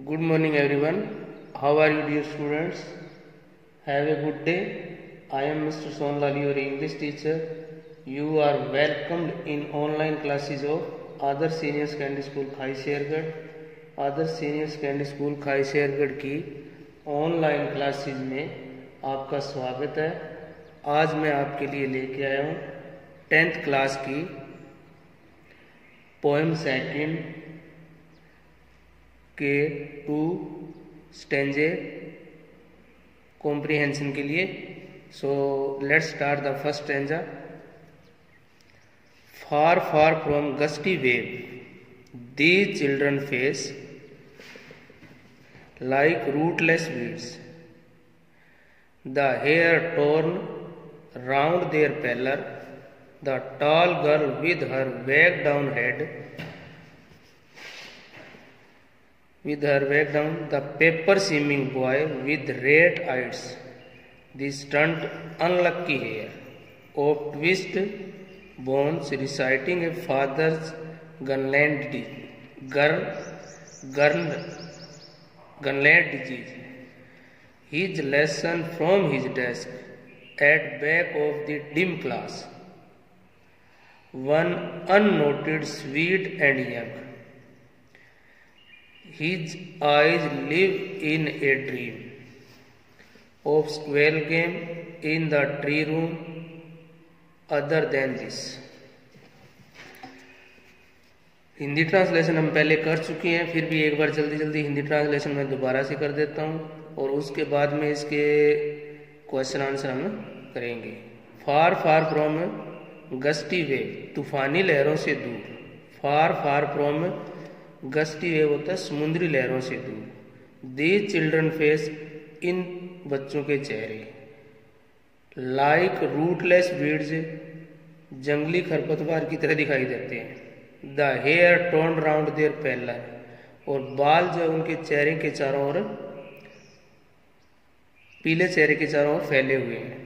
Good morning everyone. How are you dear students? Have a good day. I am Mr. Sonlal, your English teacher. You are welcomed in online classes of Adarsh Senior Secondary School Khaishergarh. Adarsh senior secondary school खाइशेरगढ़ की online classes में आपका स्वागत है। आज मैं आपके लिए लेके आया हूँ 10th क्लास की पोएम सेकंड के 2 स्टेंजे कॉम्प्रिहेंशन के लिए। So let's start the first stanza. Far far from gusty wave these children face like rootless weeds, the hair torn round their pallor, the tall girl with her bag down head, the paper seeming boy with red eyes, the stunt unlucky hair of twist bones reciting a father's gunland disease. His lesson from his desk at back of the dim class. One unnoted, sweet and young. His eyes live in a dream of squirrel game in the tree room. Other than this. Hindi translation हम पहले कर चुके हैं, फिर भी एक बार जल्दी Hindi translation मैं दोबारा से कर देता हूँ और उसके बाद में इसके क्वेश्चन आंसर हम करेंगे। फार फार फ्रॉम गस्टी वेव, तूफानी लहरों से दूर। फार फार फ्रॉम गस्टी वेव होता है समुद्री लहरों से दूर। दीज चिल्ड्रन फेस, इन बच्चों के चेहरे। लाइक रूटलेस वीड्स, जंगली खरपतवार की तरह दिखाई देते हैं। The hair torn round their pallor, और बाल जो उनके चेहरे के चारों ओर, पीले चेहरे के चारों ओर फैले हुए हैं।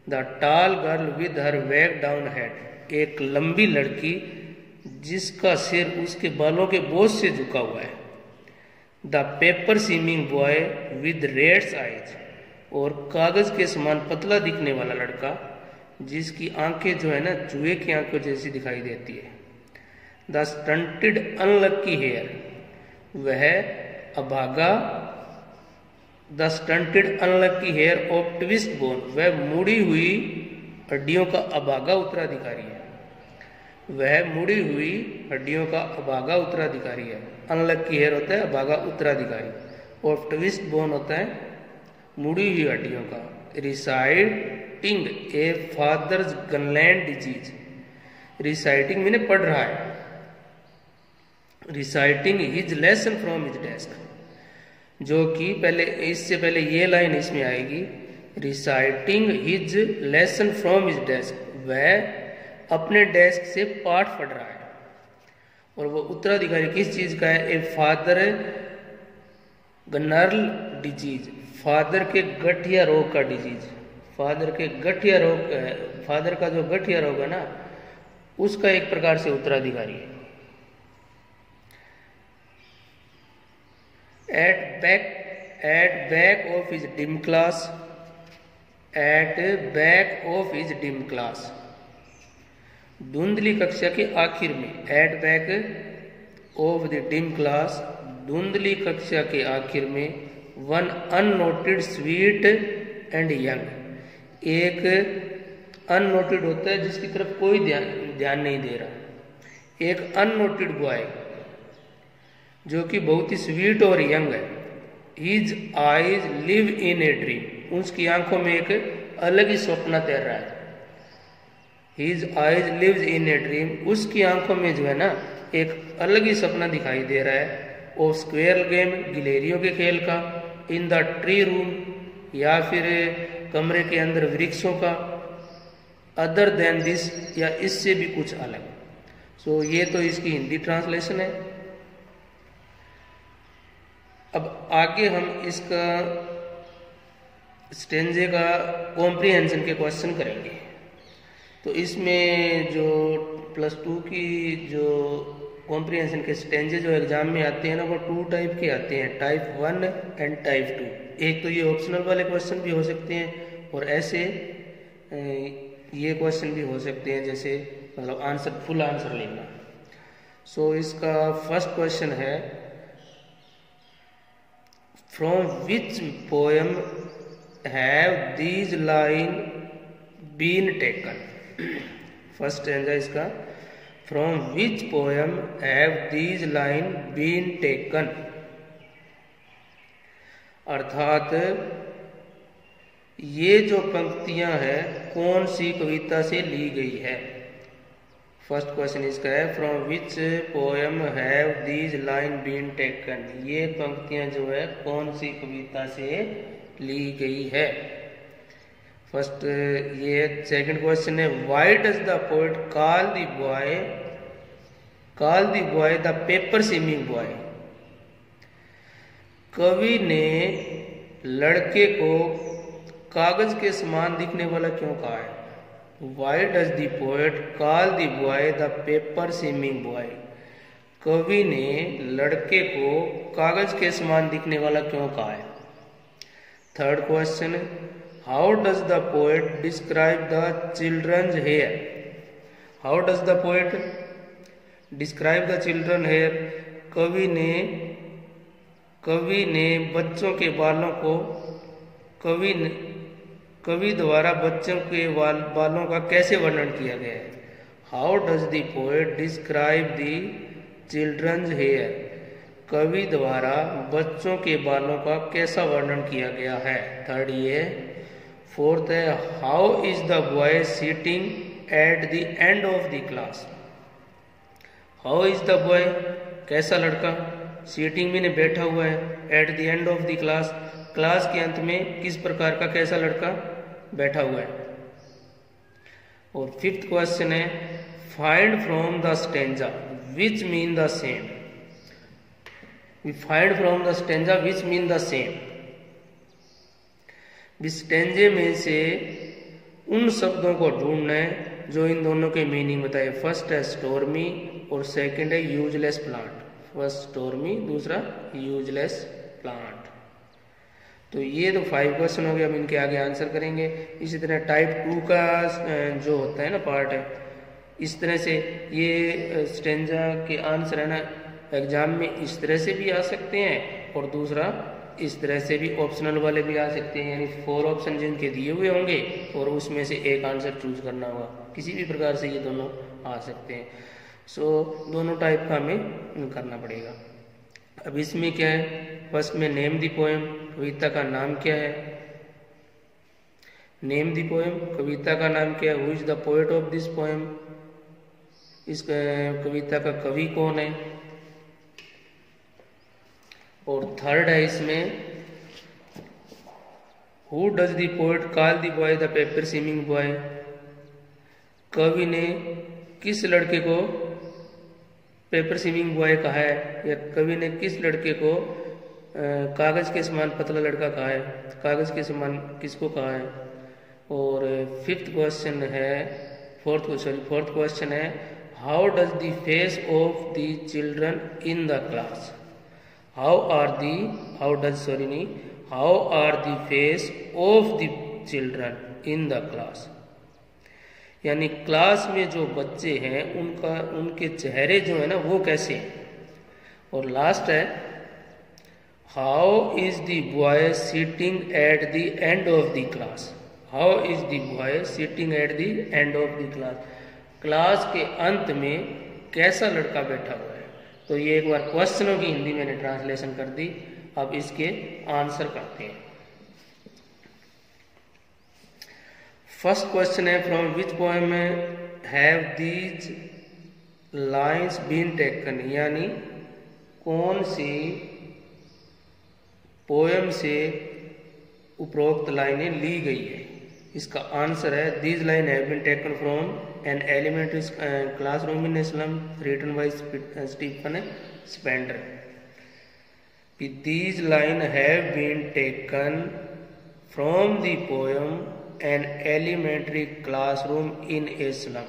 The tall girl with her वेग डाउन हेड, एक लंबी लड़की जिसका सिर उसके बालों के बोझ से झुका हुआ है। The paper seeming boy with rat's eyes, और कागज के समान पतला दिखने वाला लड़का जिसकी आंखें जो है ना चूहे की आंखों जैसी दिखाई देती है। द स्टंटेड अनलक्की हेयर, वह अभागा। The stunted unlucky heir of twist bone, वह मुड़ी हुई हड्डियों का अभागा उत्तराधिकारी है। वह मुड़ी हुई हड्डियों का अभागा उत्तराधिकारी है। अनलक्की हेयर होता है अभागा उत्तराधिकारी, और ट्विस्ट बोन होता है मुड़ी हुई हड्डियों का। रिसाइटिंग ए फादर्स गनलैंड डिजीज, रिसाइटिंग मैंने पढ़ रहा है। Reciting his lesson from his desk, जो कि पहले इससे पहले ये लाइन इसमें आएगी। Reciting his lesson from his desk, वह अपने डेस्क से पाठ पढ़ रहा है। और वो उत्तराधिकारी किस चीज का है? ए फादर गनर्ल डिजीज, फादर के गठिया रोग का डिजीज। फादर के गठिया रोग, फादर का जो गठिया रोग है ना, उसका एक प्रकार से उत्तराधिकारी है। At back of his dim class, धुंधली कक्षा के आखिर में। At back of the dim class, धुंधली कक्षा के आखिर में। One unnoted, sweet and young, एक अननोटेड होता है जिसकी तरफ कोई ध्यान नहीं दे रहा। एक अननोटेड बॉय जो कि बहुत ही स्वीट और यंग है। His eyes live in a dream, उसकी आंखों में एक अलग ही स्वप्न तैर रहा है। His eyes lives in a dream, उसकी आंखों में जो है ना एक अलग ही सपना दिखाई दे रहा है। और स्क्वेयर गेम, गिलेरियों के खेल का। इन द ट्री रूम, या फिर कमरे के अंदर वृक्षों का। अदर देन दिस, या इससे भी कुछ अलग। सो ये तो इसकी हिंदी ट्रांसलेशन है। अब आगे हम इसका स्टेंजे का कॉम्प्रिहेंशन के क्वेश्चन करेंगे। तो इसमें जो +2 की जो कॉम्प्रिहेंशन के स्टेंजे जो एग्जाम में आते हैं ना, वो 2 टाइप के आते हैं, टाइप 1 एंड टाइप 2। एक तो ये ऑप्शनल वाले क्वेश्चन भी हो सकते हैं, और ऐसे ये क्वेश्चन भी हो सकते हैं, जैसे मतलब आंसर, फुल आंसर लेना। सो इसका फर्स्ट क्वेश्चन है, from which poem have these line been taken. First stanza इसका, from which poem have these line been taken, अर्थात ये जो पंक्तियां हैं कौन सी कविता से ली गई है। फर्स्ट क्वेश्चन इसका है, from which poem have these line been taken, ये पंक्तियां जो है कौन सी कविता से ली गई है। फर्स्ट ये। सेकंड क्वेश्चन है, why does the poet call the boy the paper seeming boy. कवि ने लड़के को कागज के समान दिखने वाला क्यों कहा है। Why does the poet call the boy the paper seeming boy? कवि ने लड़के को कागज के समान दिखने वाला क्यों कहा है। Third question, how does the poet describe the children's hair. How does the poet describe the children hair. कवि ने बच्चों के बालों को, कवि द्वारा बच्चों के बालों का कैसे वर्णन किया गया है। How does the poet describe the children's hair. कवि द्वारा बच्चों के बालों का कैसा वर्णन किया गया है। थर्ड ये। फोर्थ है, how is the boy sitting at the end of the class. How is the boy, कैसा लड़का, सिटिंग में बैठा हुआ है, eight the end of the class, class के अंत में किस प्रकार का, कैसा लड़का बैठा हुआ है। और फिफ्थ क्वेश्चन है, find from the stanza which mean the same. We find from the stanza which mean the same. स्टेंजे में से उन शब्दों को ढूंढना है जो इन दोनों के मीनिंग बताए। फर्स्ट है स्टोर्मी और सेकंड है यूजलेस प्लांट। फर्स्ट स्टोर्मी, दूसरा यूजलेस प्लांट। तो ये तो 5 क्वेश्चन हो गए, अब इनके आगे आंसर करेंगे। इसी तरह टाइप 2 का जो होता है ना पार्ट है, इस तरह से ये स्टेंजा के आंसर है ना एग्जाम में इस तरह से भी आ सकते हैं, और दूसरा इस तरह से भी ऑप्शनल वाले भी आ सकते हैं, यानी 4 ऑप्शन जिनके दिए हुए होंगे और उसमें से एक आंसर चूज करना होगा। किसी भी प्रकार से ये दोनों आ सकते हैं। सो दोनों टाइप का हमें करना पड़ेगा। अब इसमें क्या है, फर्स्ट में नेम दी पोएम, कविता का नाम क्या है। नेम दी पोएम, कविता का नाम क्या है। Who is the poet of this poem, इस कविता का कवि कौन है। और थर्ड है इसमें, who does the poet call the boy the paper seeming boy. कवि ने किस लड़के को पेपर सीमिंग बॉय कहा है, या कवि ने किस लड़के को कागज के समान पतला लड़का कहा है, कागज के समान किसको कहा है। और फिफ्थ क्वेश्चन है, फोर्थ क्वेश्चन है, how does the face of the children in the class. How are the face of the children in the class. यानी क्लास में जो बच्चे हैं उनके चेहरे जो है ना वो कैसे हैं। और लास्ट है, how is the boy sitting at the end of the class. How is the boy sitting at the end of the class. Class के अंत में कैसा लड़का बैठा हुआ है। तो ये एक बार क्वेश्चनों की हिंदी मैंने ट्रांसलेशन कर दी, अब इसके आंसर करते हैं। फर्स्ट क्वेश्चन है, from which poem have these lines been taken, यानी कौन सी पोएम से उपरोक्त लाइनें ली गई है। इसका आंसर है, these line have been taken from an elementary classroom in slum written by Stephen Spender. These lines have been taken from the poem An Elementary Classroom in a Slum।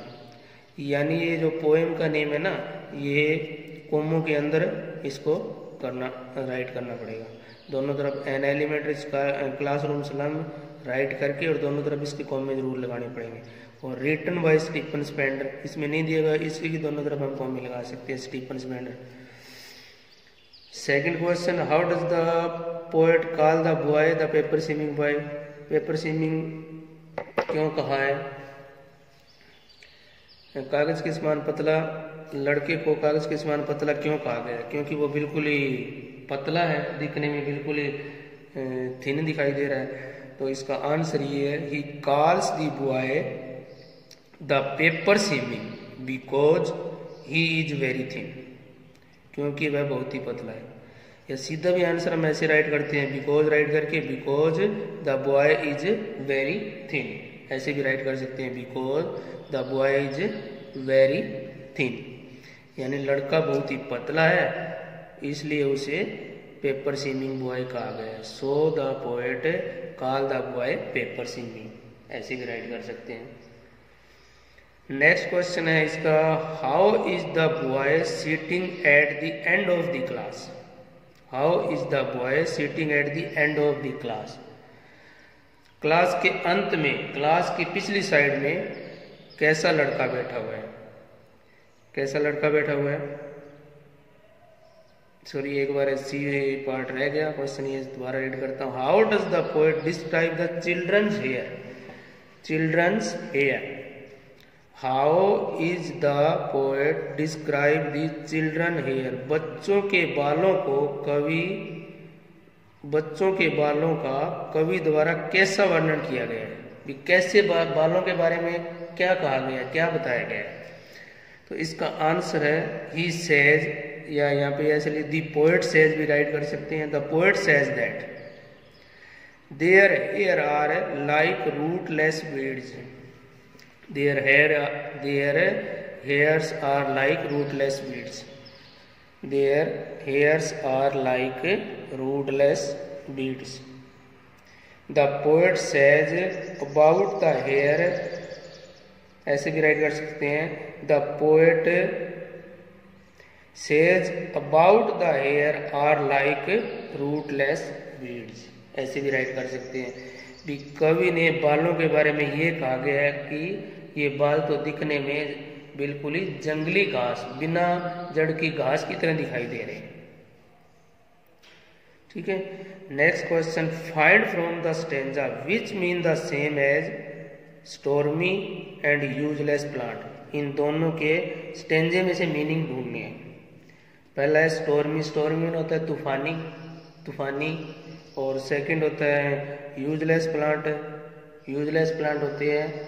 यानी ये जो पोएम का name है ना, ये कोमों के अंदर इसको राइट करना पड़ेगा। दोनों तरफ an elementary classroom slum write करके और दोनों तरफ इसके कॉमे जरूर लगाने पड़ेंगे। और रिटन बाय स्टीफन स्पेंडर, इसमें नहीं दिया गया, इसकी दोनों तरफ हम कॉमे लगा सकते हैं, Stephen Spender. Second question, how does the poet call the boy the paper swimming boy? Paper swimming क्यों कहा है? कागज के समान पतला, लड़के को कागज के समान पतला क्यों कहा गया? क्योंकि वो बिल्कुल ही पतला है, दिखने में बिल्कुल ही थिन दिखाई दे रहा है। तो इसका आंसर ये है, he calls the boy the paper swimming because he is very thin, क्योंकि वह बहुत ही पतला है। या सीधा भी आंसर हम ऐसे राइट करते हैं, बिकॉज राइट करके because the boy is very thin, ऐसे भी राइट कर सकते हैं, because the boy is very thin, यानी लड़का बहुत ही पतला है इसलिए उसे पेपर स्विमिंग बॉय कहा गया। So the poet call the boy paper swimming, ऐसे भी राइट कर सकते हैं। नेक्स्ट क्वेश्चन है इसका, how is the boy sitting at the end of the class? How is the boy sitting at the end of the class? Class के अंत में, क्लास की पिछली साइड में कैसा लड़का बैठा हुआ है? कैसा लड़का बैठा हुआ है? सॉरी, एक बार सी पार्ट रह गया, क्वेश्चन ये दोबारा रीड करता हूँ। How does the poet describe the children's hair? Children's hair. How is the poet describe the children hair? बच्चों के बालों को कवि, बच्चों के बालों का कवि द्वारा कैसा वर्णन किया गया है? कैसे बालों के बारे में क्या कहा गया, क्या बताया गया है? तो इसका आंसर है, ही सेज, या यहाँ पे ऐसे दी पोएट सेज भी राइट कर सकते हैं। The poet says that their hair are like rootless weeds. Their hairs are like rootless weeds. Their hairs are like rootless weeds. The poet says about the hair, ऐसे भी write कर सकते हैं, the poet says about the hair are like rootless weeds, ऐसे भी write कर सकते हैं। भी कवि ने बालों के बारे में ये कहा गया है कि ये बाल तो दिखने में बिल्कुल ही जंगली घास, बिना जड़ की घास की तरह दिखाई दे रहे हैं। ठीक है। Next question, find from the stanza which mean the same as stormy and useless plant. इन दोनों के स्टेंजे में से मीनिंग ढूंढनी है। पहला है स्टोर्मी, स्टोर्मी होता है तूफानी, तूफानी। और सेकंड होता है यूजलेस प्लांट, यूजलेस प्लांट होते हैं,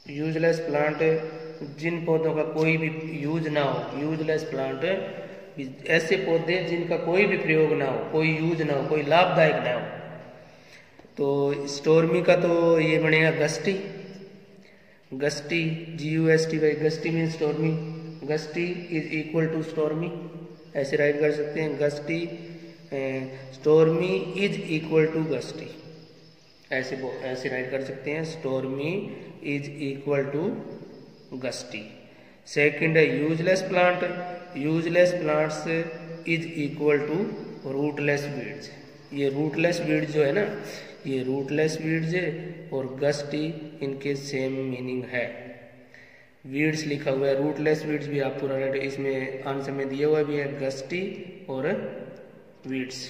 यूजलेस प्लांट जिन पौधों का कोई भी यूज ना हो। यूजलेस प्लांट ऐसे पौधे जिनका कोई भी प्रयोग ना हो, कोई यूज ना हो, कोई लाभदायक ना हो। तो स्टोर्मी का तो ये बनेगा gusty, gusty, GUST by gusty mean stormy. Gusty is equal to stormy, ऐसे राइट कर सकते हैं। Gusty, stormy is equal to gusty, ऐसे राइट कर सकते हैं। Stormy is equal to gusty. Second है useless plant, useless plants is equal to rootless weeds. ये रूटलेस वीड्स जो है ना, ये रूटलेस वीड्स है और गस्टी इनके सेम मीनिंग है। वीड्स लिखा हुआ है, रूटलेस वीड्स भी आप पूरा इसमें आंसर में दिया हुआ भी है, गस्टी और वीड्स।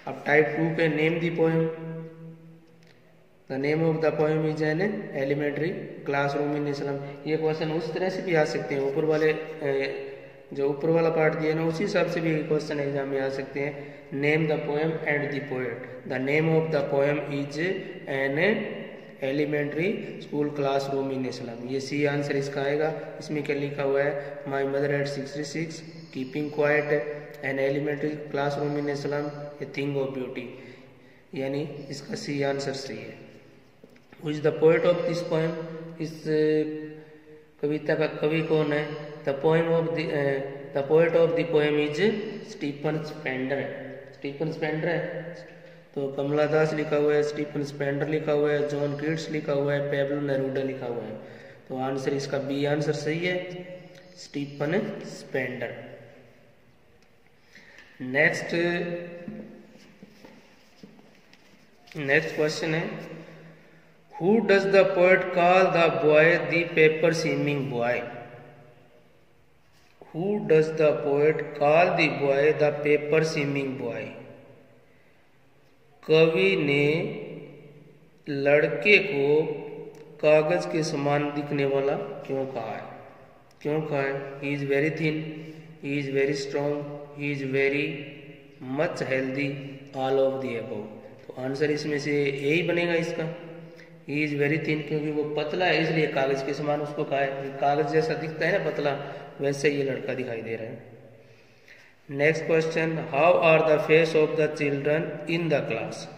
अब टाइप 2 के name the poem. The name of the poem is an elementary classroom in a slum. ये क्वेश्चन उस तरह से भी आ सकते हैं, ऊपर वाले जो ऊपर वाला पार्ट दिया ना उसी हिसाब से भी क्वेश्चन एग्जाम में आ सकते हैं। Name the poem and the poet. The name of the poem is an elementary school classroom in a slum. ये सी आंसर इसका आएगा। इसमें क्या लिखा हुआ है, my mother at 66 keeping quiet an elementary classroom in slum a thing of beauty, यानी इसका सी आंसर सही है। Who is the poet of this poem? इस कविता का कवि कौन है? The poet of the poem is Stephen Spender. Stephen Spender है तो कमला दास लिखा हुआ है, स्टीफन स्पेंडर लिखा हुआ है, जॉन कीट्स लिखा हुआ है, पेब्लो नेरूडा लिखा हुआ है। तो आंसर इसका बी आंसर सही है। Stephen Spender. नेक्स्ट क्वेश्चन है, who does the poet call the boy the paper seeming boy? Who does the poet call the boy the paper seeming boy? कवि ने लड़के को कागज के समान दिखने वाला क्यों कहा है? क्यों कहा है? He is very thin, he is very strong, he is very much healthy, all of the above. तो आंसर इसमें से यही बनेगा इसका। ही इज वेरी थिन क्योंकि वो पतला है, इसलिए कागज के समान उसको कहा है। कागज जैसा दिखता है ना पतला, वैसे ये लड़का दिखाई दे रहा है। Next question, how are the face of the children in the class?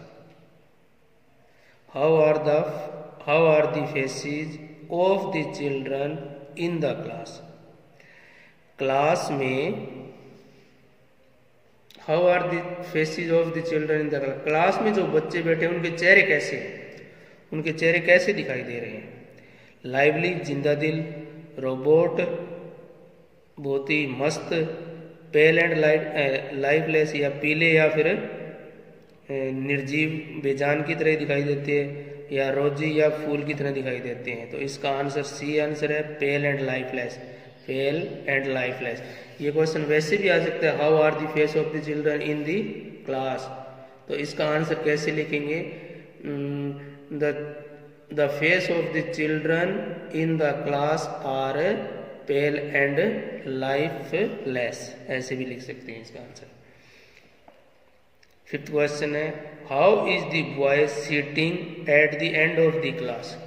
How are the faces of the children in the class? Class में how are the faces of the children in the class? Class में जो बच्चे बैठे हैं उनके चेहरे कैसे हैं? उनके चेहरे कैसे दिखाई दे रहे हैं? लाइवली, जिंदा दिल, रोबोट, बहुत ही मस्त, पेल एंड लाइफलेस, या पीले या फिर निर्जीव बेजान की तरह दिखाई देते हैं, या रोजी या फूल की तरह दिखाई देते हैं। तो इसका आंसर सी आंसर है, pale and lifeless. Pale and lifeless. ये क्वेश्चन वैसे भी आ सकता है, how are the face of the children in the class? तो इसका आंसर कैसे लिखेंगे? The face of the children in the class are pale and lifeless, ऐसे भी लिख सकते हैं इसका आंसर। फिफ्थ क्वेश्चन है, how is the boy sitting at the end of the class?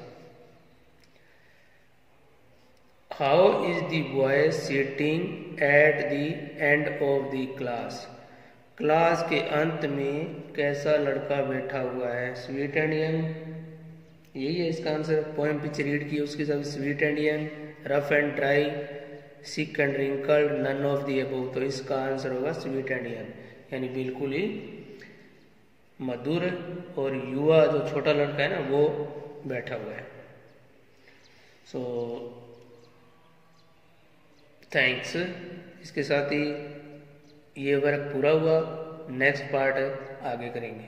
How is the boy sitting at the end of the class? Class के अंत में कैसा लड़का बैठा हुआ है? स्वीट एंड यंग, यही है इसका आंसर। पोएम पीछे रीड की उसके साथ, sweet and young, rough and dry, sick and wrinkled, none of the above. तो इसका आंसर होगा स्वीट एंड यंग, यानी बिल्कुल ही मधुर और युवा जो छोटा लड़का है ना वो बैठा हुआ है। So thanks. इसके साथ ही ये वर्क पूरा हुआ। नेक्स्ट पार्ट आगे करेंगे।